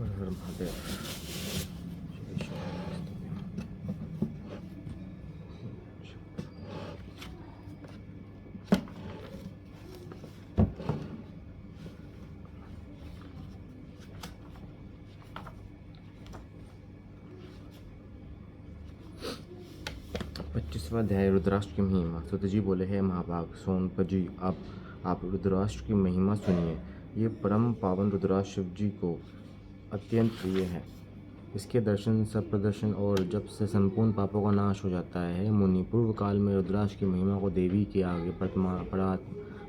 हर हर महादेव। जय श्री राम। 25वां अध्याय रुद्राष्ट्र की महिमा। सुत जी बोले, हे महाभाग सोनपत जी, आप रुद्राष्ट्र की महिमा सुनिए। ये परम पावन रुद्राष्ट्र शिव जी को अत्यंत प्रिय है। इसके दर्शन सप्रदर्शन और जप से संपूर्ण पापों का नाश हो जाता है। हे मुनि, पूर्व काल में रुद्राक्ष की महिमा को देवी के आगे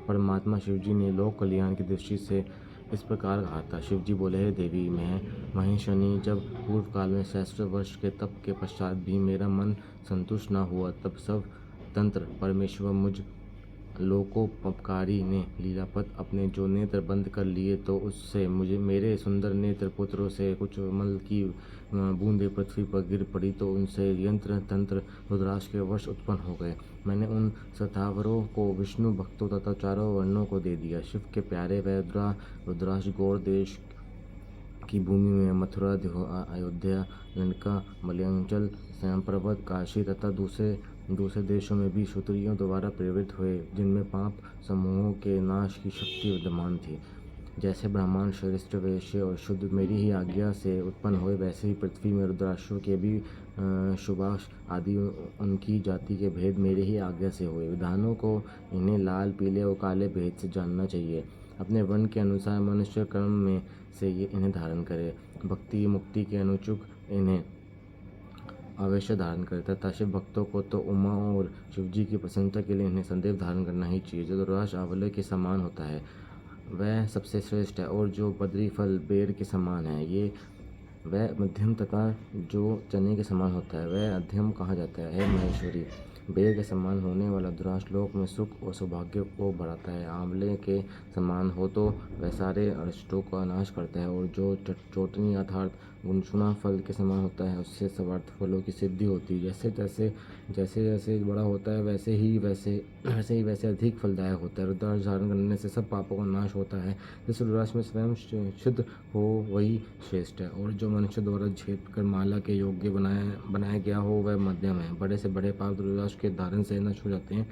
परमात्मा शिव जी ने लोक कल्याण की दृष्टि से इस प्रकार कहा था। शिव जी बोले, हे देवी, मैं महेशनी जब पूर्व काल में सहस्त्र वर्ष के तप के पश्चात भी मेरा मन संतुष्ट न हुआ, तब सब तंत्र परमेश्वर मुझ लोकोपकारी ने लीलापत अपने जो नेत्र बंद कर लिए, तो उससे मुझे मेरे सुंदर नेत्र पुत्रों से कुछ मल की बूंदें पृथ्वी पर गिर पड़ी, तो उनसे यंत्र तंत्र रुद्राक्ष के वश उत्पन्न हो गए। मैंने उन स्थावरों को विष्णु भक्तों तथा चारों वर्णों को दे दिया। शिव के प्यारे वह रुद्राक्ष गौड़ देश की भूमि में मथुरा, अयोध्या, लंका, मलयांचल, पर्वत, काशी तथा दूसरे देशों में भी क्षत्रियों द्वारा प्रेरित हुए, जिनमें पाप समूहों के नाश की शक्ति विद्यमान थी। जैसे ब्राह्मण, श्रेष्ठ, वैश्य और शुद्ध मेरी ही आज्ञा से उत्पन्न हुए, वैसे ही पृथ्वी में रुद्राक्षों के भी सुभाष आदि उनकी जाति के भेद मेरी ही आज्ञा से हुए। विधानों को इन्हें लाल, पीले और काले भेद से जानना चाहिए। अपने वर्ण के अनुसार मनुष्य कर्म में से ये इन्हें धारण करे। भक्ति मुक्ति के अनुचुक इन्हें अवश्य धारण करे, तथा शिव भक्तों को तो उमा और शिव जी की प्रसन्नता के लिए इन्हें सदैव धारण करना ही चाहिए। जो रुद्राक्ष आंवले के समान होता है वह सबसे श्रेष्ठ है, और जो बद्री फल बेर के समान है ये वह मध्यम, तथा जो चने के समान होता है वह अध्यम कहा जाता है। हे महेश्वरी, बेर के समान होने वाला रुद्राक्ष लोक में सुख और सौभाग्य को बढ़ाता है। आंवले के समान हो तो वह सारे अरिष्टों का नाश करता है, और जो चोटनी अर्थात गुनगुना फल के समान होता है उससे सर्वार्थ फलों की सिद्धि होती है। जैसे जैसे बड़ा होता है वैसे अधिक फलदायक होता है। रुद्राक्ष धारण करने से सब पापों का नाश होता है। जिस रुद्राक्ष में स्वयं शुद्ध हो वही श्रेष्ठ है, और जो मनुष्य द्वारा छेद कर माला के योग्य बनाया गया हो वह मध्यम है। बड़े से बड़े पाप रुद्राक्ष के धारण से नष्ट हो जाते हैं।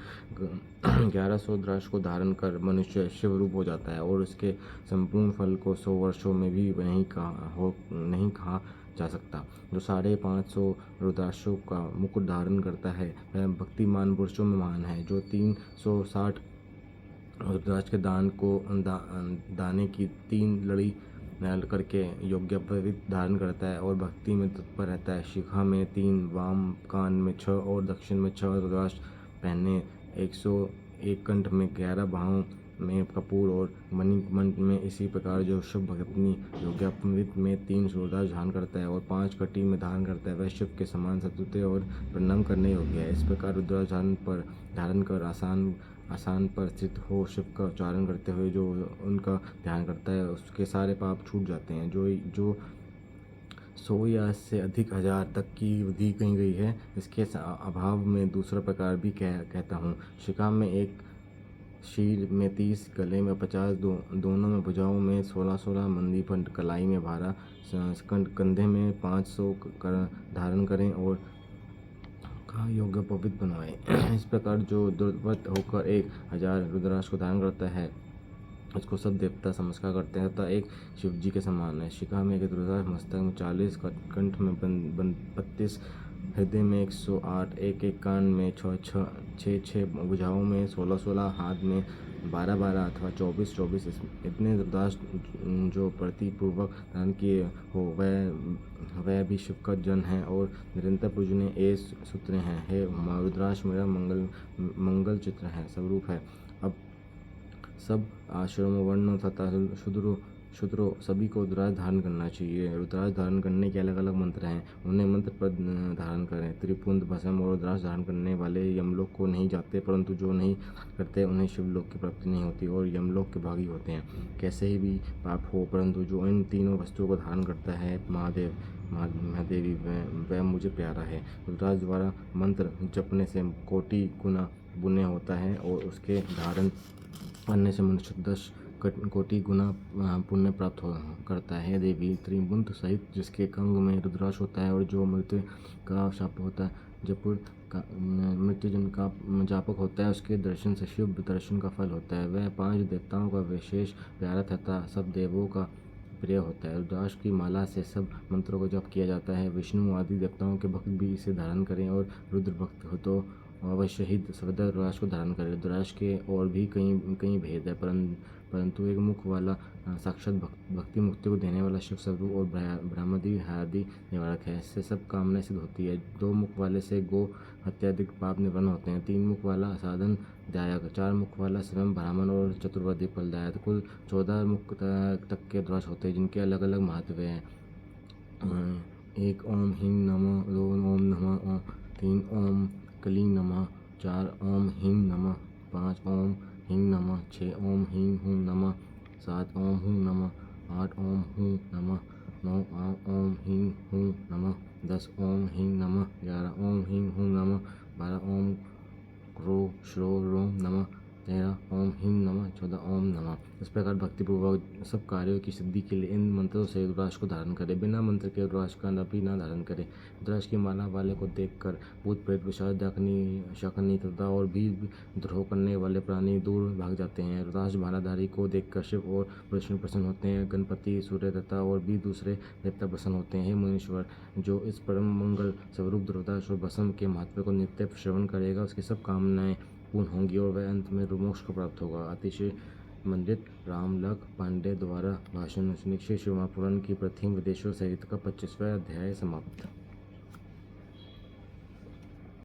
1100 रुद्राक्ष को धारण कर मनुष्य शिवरूप हो जाता है, और उसके संपूर्ण फल को 100 वर्षों में भी नहीं कहा जा सकता। जो 550 रुद्राक्षों का मुकुट धारण करता है वह भक्तिमान पुरुषों में महान है। जो 360 रुद्राक्ष के दाने की 3 लड़ी करके योग्य पवित्र धारण करता है और भक्ति में तत्पर रहता है। शिखा में 3, वाम कान में 6 और दक्षिण में 6 रुद्राक्ष पहने, 101 कंठ में 11 बाहों में कपूर और मणिकंठ में इसी प्रकार जो शुभ अपनी योग्यापमृत में 3 रुद्राक्ष धारण करता है और 5 कटी में धारण करता है वह शिव के समान सतुते और प्रणाम करने योग्य है। इस प्रकार रुद्राक्ष धारण कर आसान पर स्थित हो शिव का उच्चारण करते हुए जो उनका ध्यान करता है उसके सारे पाप छूट जाते हैं। जो 100 या इससे अधिक हजार तक की वृद्धि कही गई है, इसके अभाव में दूसरा प्रकार भी कहता हूँ। शिखा में 1, शीर में 30, गले में 50, दोनों में भुजाओं में 16-16, मंदी पर कलाई में 12, कंधे में 500 धारण करें और का योग्य पवित्र बनवाएं। इस प्रकार जो दुर्वत होकर 1000 रुद्राक्ष को धारण करता है उसको सब देवता नमस्कार करते हैं तथा एक शिव जी के समान है। शिखा में 1 रुद्राक्ष, मस्तक में 40, कंठ में 32, हृदय में 108, एक कान में 6, भुजाओं में 16-16, हाथ में 12-12 अथवा 24-24। इतने रुद्राक्ष जो प्रतिपूर्वक धारण किए हो वह भी शिव का जन है और निरंतर पूजनीय सूत्र हैं। हे रुद्राक्ष मेरा मंगल चित्र है, स्वरूप है। अब सब आश्रमों, वर्णों तथा शूद्रों सभी को रुद्राक्ष धारण करना चाहिए। रुद्राक्ष धारण करने के अलग अलग मंत्र हैं, उन्हें मंत्र पर धारण करें। त्रिपुंड, भस्म और रुद्राक्ष धारण करने वाले यमलोक को नहीं जाते, परंतु जो नहीं करते उन्हें शिवलोक की प्राप्ति नहीं होती और यमलोक के भागी होते हैं। कैसे ही भी पाप हो, परंतु जो इन तीनों वस्तुओं को धारण करता है महादेवी वह मुझे प्यारा है। रुद्राक्ष द्वारा मंत्र जपने से कोटि गुना पुण्य होता है और उसके धारण करने से मनुष्य कोटि गुना पुण्य प्राप्त करता है। देवी त्रिपुंत सहित जिसके कंग में रुद्राक्ष होता है और जो मृत्यु का शाप होता है, जयपुर का मृत्युजन का जापक होता है, उसके दर्शन से शुभ दर्शन का फल होता है। वह 5 देवताओं का विशेष प्यारा तथा सब देवों का प्रिय होता है। रुद्राक्ष की माला से सब मंत्रों को जप किया जाता है। विष्णु आदि देवताओं के भक्त भी इसे धारण करें और रुद्र भक्त हो तो अवश्य ही सदा रुद्राक्ष को धारण करें। रुद्राक्ष के और भी कई भेद है, परंतु एक मुख वाला साक्षात भक्ति मुक्ति को देने वाला शिव स्वरूप और ब्रह्मादि आदि निवारक है। इससे सब कामनाएं सिद्ध होती है। 2 मुख वाले से गो हत्याधिक पाप निवृत्त होते हैं। 3 मुख वाला साधन दायक, 4 मुख वाला स्वयं ब्राह्मण और चतुर्वेदी फलदायक। कुल 14 मुख तक के रुद्राक्ष होते हैं जिनके अलग अलग महत्व हैं। 1 ओम ह्रीं नमः, 2 ओम नमः, 3 ओम क्लीं नमः, 4 ओम ह्रीं नमः, 5 ओम ह्रीं नमः, 6 ओम ह्रीं हूं नमः, 7 ओम हूं नमः, 8 ओम हूं नमः, 9 ओम ह्रीं हूं नमः, 10 ओम ह्रीं नमः, 11 ओम ह्रीं हूं नमः, 12 ओम क्रो श्रो रोम नमः, 13 ओम ह्रीं नमः, 14 ओम नमः। इस प्रकार भक्तिपूर्वक सब कार्यों की सिद्धि के लिए इन मंत्रों से रुद्राक्ष को धारण करें। बिना मंत्र के रुद्राक्ष का भी न धारण करें। रुद्राक्ष की माला वाले को देखकर भूत प्रेत पिशाच डाकनी शाकनी तथा और भी द्रोह करने वाले प्राणी दूर भाग जाते हैं। रुद्राक्ष मालाधारी को देखकर शिव और विष्णु प्रसन्न होते हैं। गणपति, सूर्य तथा और भी दूसरे देवता प्रसन्न होते हैं। हे मुनीश्वर, जो इस परम मंगल स्वरूप रुद्राक्ष और भस्म के महत्व को नित्य श्रवण करेगा उसकी सब कामनाएं पूर्ण होंगी और वह अंत में मोक्ष को प्राप्त होगा। अतिशय मंडित रामलख पांडे द्वारा भाषण श्री शिव महापुराण की प्रथम विदेशों सहित का 25वां अध्याय समाप्त।